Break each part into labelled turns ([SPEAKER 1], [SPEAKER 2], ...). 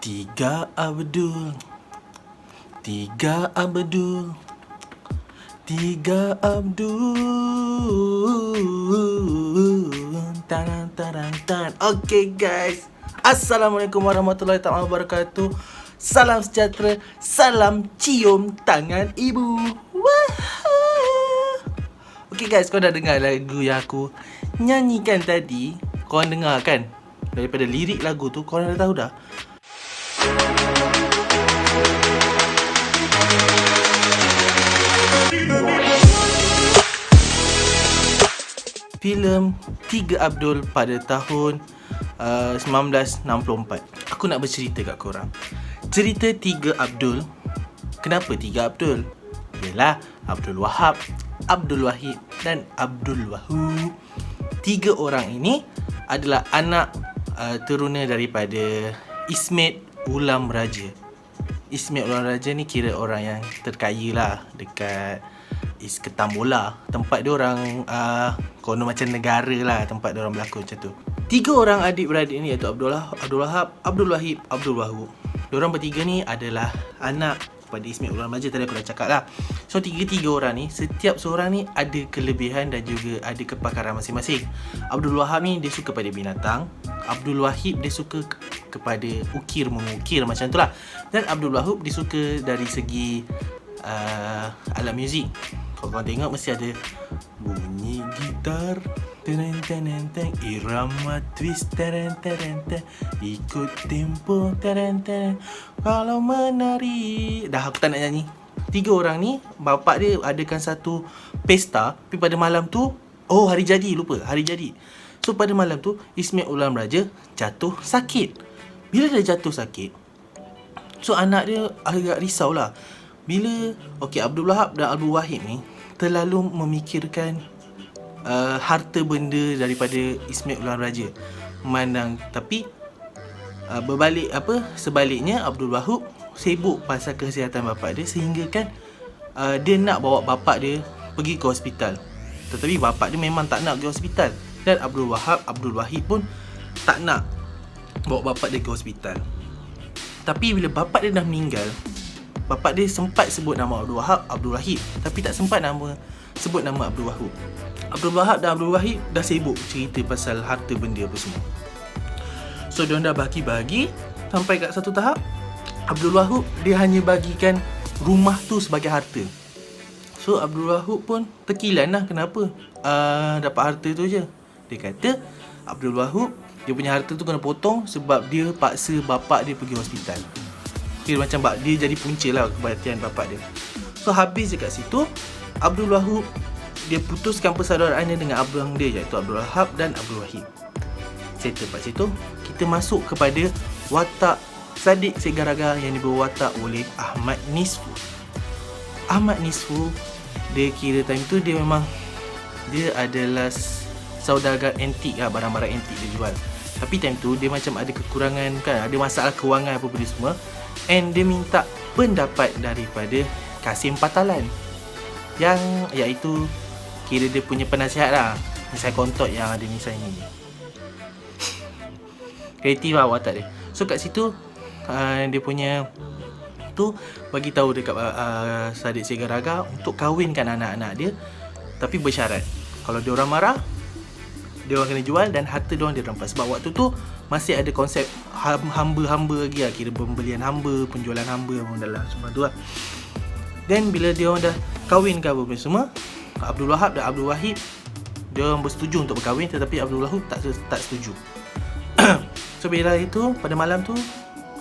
[SPEAKER 1] Tiga Abdul, tiga Abdul, tiga Abdul. Taran taran tan. Okay guys, Assalamualaikum warahmatullahi taala wabarakatuh. Salam sejahtera, salam cium tangan ibu. Wah. Okay guys, kau dah dengar lagu yang aku nyanyikan tadi? Kau dengar kan? Daripada lirik lagu tu, kau dah tahu dah. Filem Tiga Abdul pada tahun 1964. Aku nak bercerita kat korang. Cerita Tiga Abdul. Kenapa Tiga Abdul? Yalah, Abdul Wahab, Abdul Wahid dan Abdul Wahub. Tiga orang ini adalah anak teruna daripada Ismet Ulam Raja. Ismet Ulam Raja ni kira orang yang terkaya lah dekat Ketam Bola. Tempat dia orang konon macam negara lah, tempat dia orang berlakon macam tu. Tiga orang adik-beradik ni iaitu Abdul Wahab, Abdul Wahid, Abdul Wahub. Diorang bertiga ni adalah anak kepada Ismet Ulam Raja. Tadi aku dah cakap lah. So tiga-tiga orang ni, setiap seorang ni ada kelebihan dan juga ada kepakaran masing-masing. Abdul Wahab ni dia suka pada binatang, Abdul Wahid dia suka kepada mengukir macam tu lah. Dan Abdul Wahub dia suka dari segi alat muzik. Kalau korang tengok mesti ada bunyi gitar, tereng-tereng-tereng, irama twist, tereng-tereng-tereng, ikut tempo, tereng-tereng, kalau menari. Dah aku tak nak nyanyi. Tiga orang ni, bapak dia adakan satu pesta. Tapi pada malam tu, hari jadi, lupa, hari jadi. So pada malam tu, Ismet Ulam Raja jatuh sakit. Bila dia jatuh sakit, so anak dia agak risau lah. Bila Abdul Wahab dan Abdul Wahid ni terlalu memikirkan harta benda daripada Ismet Ulam Raja. Tapi sebaliknya Abdul Wahub sibuk pasal kesihatan bapak dia, sehingga kan dia nak bawa bapak dia pergi ke hospital. Tetapi bapak dia memang tak nak pergi hospital. Dan Abdul Wahab, Abdul Wahid pun tak nak bawa bapak dia ke hospital. Tapi bila bapak dia dah meninggal, bapak dia sempat sebut nama Abdul Wahab, Abdul Wahid, tapi tak sempat sebut nama Abdul Wahub. Abdul Wahab dan Abdul Wahid dah sibuk cerita pasal harta benda apa semua. So diorang dah bahagi-bahagi sampai kat satu tahap, Abdul Wahub dia hanya bagikan rumah tu sebagai harta. So Abdul Wahub pun terkilan lah kenapa dapat harta tu je. Dia kata Abdul Wahub dia punya harta tu kena potong sebab dia paksa bapak dia pergi hospital. Kira macam dia jadi punca lah kematian bapak dia. So habis dekat situ, Abdul Wahub dia putuskan persaudaraannya dengan abang dia iaitu Abdul Wahab dan Abdul Wahid. Settle kat situ, kita masuk kepada watak Sadiq Segaraga yang dibawa watak oleh Ahmad Nisfu. Ahmad Nisfu, dia kira time tu dia adalah saudagar antik lah, barang-barang antik dia jual. Tapi time tu dia macam ada kekurangan kan, ada masalah kewangan apa-apa dia semua. And dia minta pendapat daripada Kasim Patalan, yang iaitu kira dia punya penasihat lah, misal kontot yang ada misal ni. Kreatif lah watak dia. So kat situ dia punya tu bagi tahu dekat Sadiq Segaraga untuk kahwinkan anak-anak dia, tapi bersyarat kalau dia orang marah, dia orang kena jual dan harta dia orang dirampas. Sebab waktu tu masih ada konsep hamba-hamba lagi lah, kira pembelian hamba, penjualan hamba dalam semua tu lah. Dan bila dia orang dah kahwin ke apa semua, Abdul Wahab dan Abdul Wahid dia orang bersetuju untuk berkahwin, tetapi Abdul Wahab tak setuju. So bila itu pada malam tu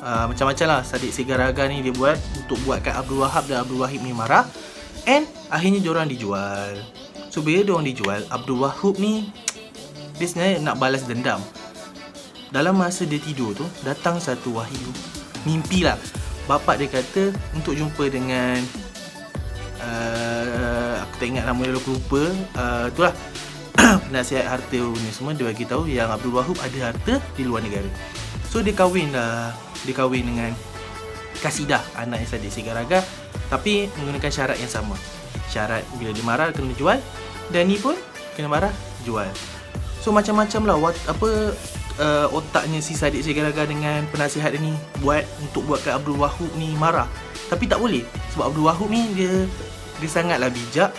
[SPEAKER 1] macam-macam lah Sadiq Segaraga ni dia buat untuk buatkan Abdul Wahab dan Abdul Wahid ni marah. And akhirnya dia orang dijual. So bila dia orang dijual, Abdul Wahab ni dia sebenarnya nak balas dendam. Dalam masa dia tidur tu, datang satu wahyu, mimpi lah. Bapak dia kata untuk jumpa dengan aku tak ingat nama dia, aku lupa. Itulah nasihat harta ni semua. Dia bagi tahu yang Abdul Wahab ada harta di luar negara. So dia kahwin dengan Kasidah, anak yang Sadiq Segaraga, tapi menggunakan syarat yang sama. Syarat bila dia marah kena jual, dan ni pun kena marah jual. So macam-macam lah otaknya si Saddiq Sigaraga dengan penasihat dia ni buatkan Abdul Wahab ni marah. Tapi tak boleh, sebab Abdul Wahab ni dia sangatlah bijak,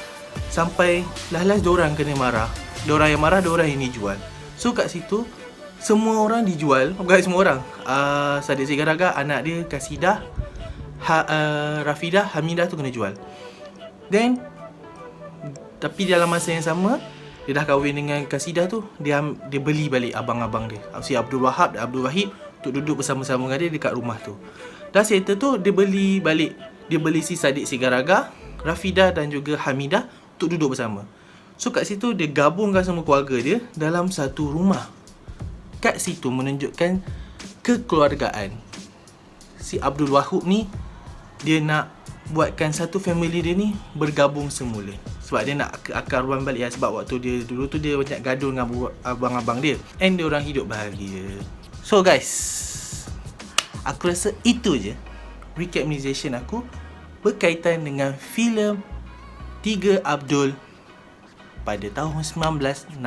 [SPEAKER 1] sampai last diorang kena marah. Diorang yang marah, diorang yang dijual. So kat situ semua orang dijual. Bukan semua orang, Saddiq Sigaraga, anak dia Kasidah, Rafidah, Hamidah tu kena jual. Then tapi dalam masa yang sama, dia dah kahwin dengan Kasidah tu, dia beli balik abang-abang dia, si Abdul Wahab dan Abdul Wahid, untuk duduk bersama-sama dengan dia dekat rumah tu. Dah settle tu, dia beli balik, dia beli si Saddiq Sigaraga, Rafidah dan juga Hamidah untuk duduk bersama. So kat situ dia gabungkan semua keluarga dia dalam satu rumah. Kat situ menunjukkan kekeluargaan. Si Abdul Wahab ni, dia nak buatkan satu family dia ni bergabung semula. Sebab dia nak akar ruan balik lah. Sebab waktu dia dulu tu dia banyak gaduh dengan abang-abang dia, and dia orang hidup bahagia. So guys, aku rasa itu je recapitulation aku berkaitan dengan filem 3 Abdul pada tahun 1964.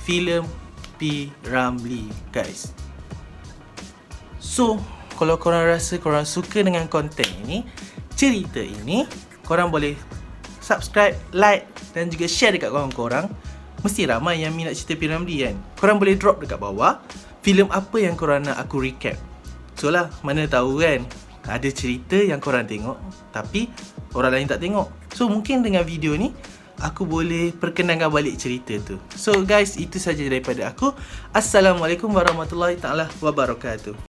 [SPEAKER 1] Filem P. Ramlee, guys. So, kalau korang rasa korang suka dengan konten ini, cerita ini, korang boleh subscribe, like dan juga share dekat korang-korang. Mesti ramai yang minat cerita P. Ramlee kan. Korang boleh drop dekat bawah filem apa yang korang nak aku recap. So lah, mana tahu kan, ada cerita yang korang tengok tapi orang lain tak tengok. So mungkin dengan video ni aku boleh perkenalkan balik cerita tu. So guys, itu saja daripada aku. Assalamualaikum warahmatullahi taala wabarakatuh.